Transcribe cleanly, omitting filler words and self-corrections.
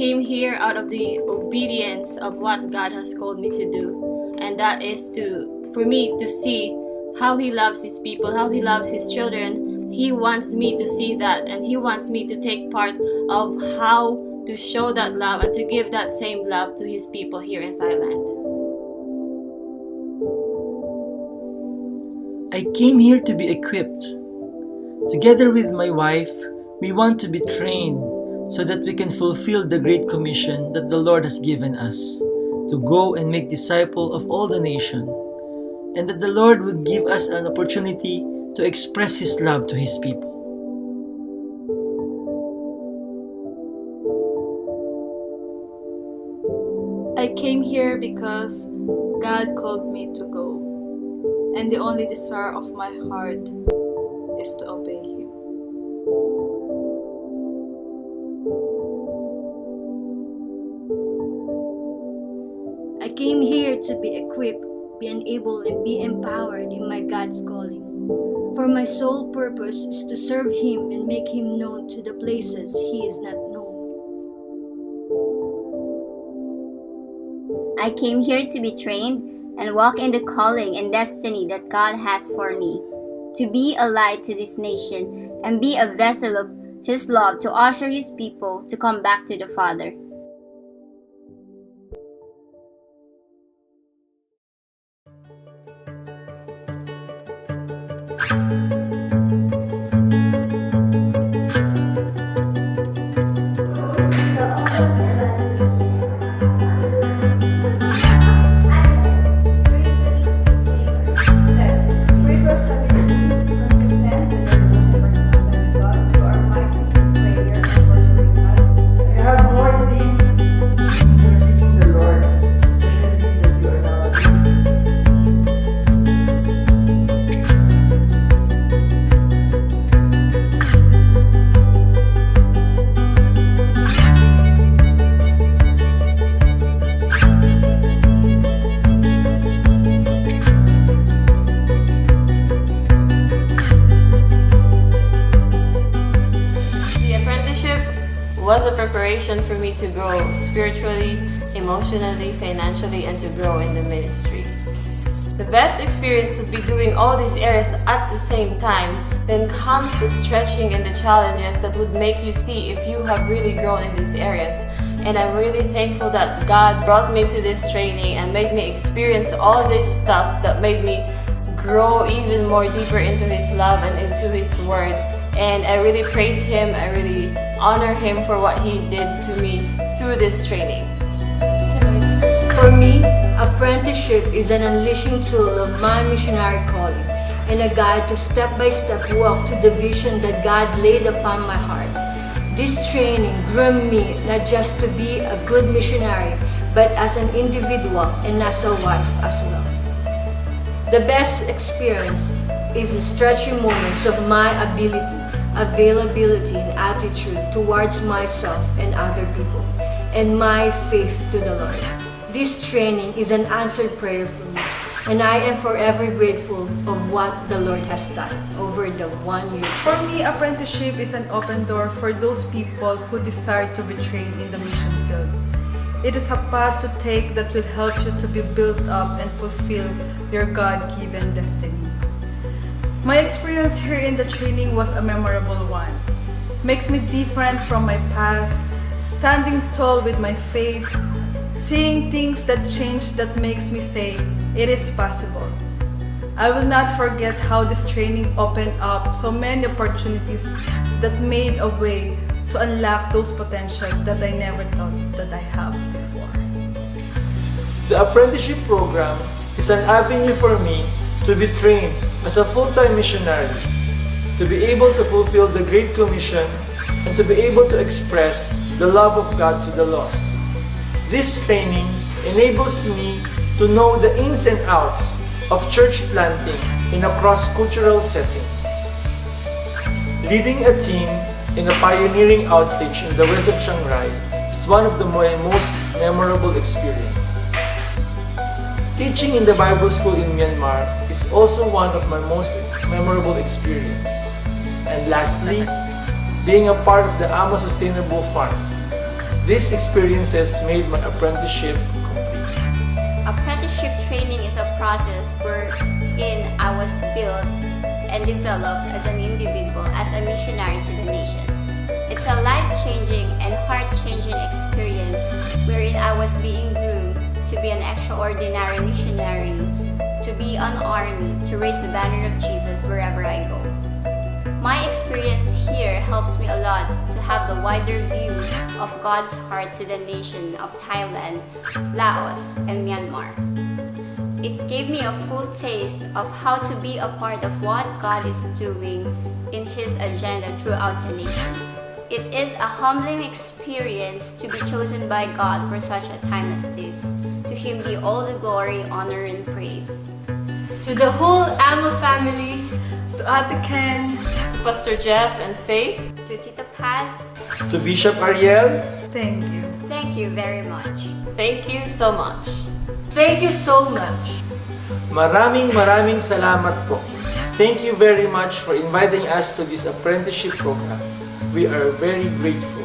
came here out of the obedience of what God has called me to do, and that is for me to see how He loves His people, how He loves His children. He wants me to see that, and He wants me to take part of how to show that love and to give that same love to His people here in Thailand. I came here to be equipped. Together with my wife, we want to be trained so that we can fulfill the great commission that the Lord has given us, to go and make disciples of all the nation, and that the Lord would give us an opportunity to express His love to His people. I came here because God called me to go, and the only desire of my heart is to obey Him. I came here to be equipped, be enabled, and be empowered in my God's calling. For my sole purpose is to serve Him and make Him known to the places He is not known. I came here to be trained and walk in the calling and destiny that God has for me, to be a light to this nation and be a vessel of His love to usher His people to come back to the Father. Was a preparation for me to grow spiritually, emotionally, financially, and to grow in the ministry. The best experience would be doing all these areas at the same time. Then comes the stretching and the challenges that would make you see if you have really grown in these areas. And I'm really thankful that God brought me to this training and made me experience all this stuff that made me grow even more deeper into His love and into His Word. And I really praise Him, I really honor Him for what He did to me through this training. For me, apprenticeship is an unleashing tool of my missionary calling and a guide to step-by-step walk to the vision that God laid upon my heart. This training groomed me not just to be a good missionary, but as an individual and as a wife as well. The best experience is the stretching moments of my ability, availability, and attitude towards myself and other people, and my faith to the Lord. This training is an answered prayer for me, and I am forever grateful of what the Lord has done over the 1 year. For me, apprenticeship is an open door for those people who desire to be trained in the mission field. It is a path to take that will help you to be built up and fulfill your God-given destiny. My experience here in the training was a memorable one. Makes me different from my past, standing tall with my faith, seeing things that change that makes me say, it is possible. I will not forget how this training opened up so many opportunities that made a way to unlock those potentials that I never thought that I have before. The apprenticeship program is an avenue for me to be trained as a full-time missionary, to be able to fulfill the Great Commission, and to be able to express the love of God to the lost. This training enables me to know the ins and outs of church planting in a cross-cultural setting. Leading a team in a pioneering outreach in the west of Chiang Rai is one of my most memorable experiences. Teaching in the Bible school in Myanmar is also one of my most memorable experiences. And lastly, being a part of the Ama Sustainable Farm. These experiences made my apprenticeship complete. Apprenticeship training is a process wherein I was built and developed as an individual, as a missionary to the nations. It's a life-changing and heart-changing experience wherein I was being groomed to be an extraordinary missionary, to be an army, to raise the banner of Jesus wherever I go. My experience here helps me a lot to have the wider view of God's heart to the nation of Thailand, Laos, and Myanmar. It gave me a full taste of how to be a part of what God is doing in His agenda throughout the nations. It is a humbling experience to be chosen by God for such a time as this. To Him be all the glory, honor, and praise. To the whole AMO family, To Ate Ken, To Pastor Jeff and Faith, To Tita Paz, To Bishop Ariel, thank you. thank you very much. thank you so much. thank you so much. maraming salamat po. Thank you very much for inviting us to this apprenticeship program. We are very grateful.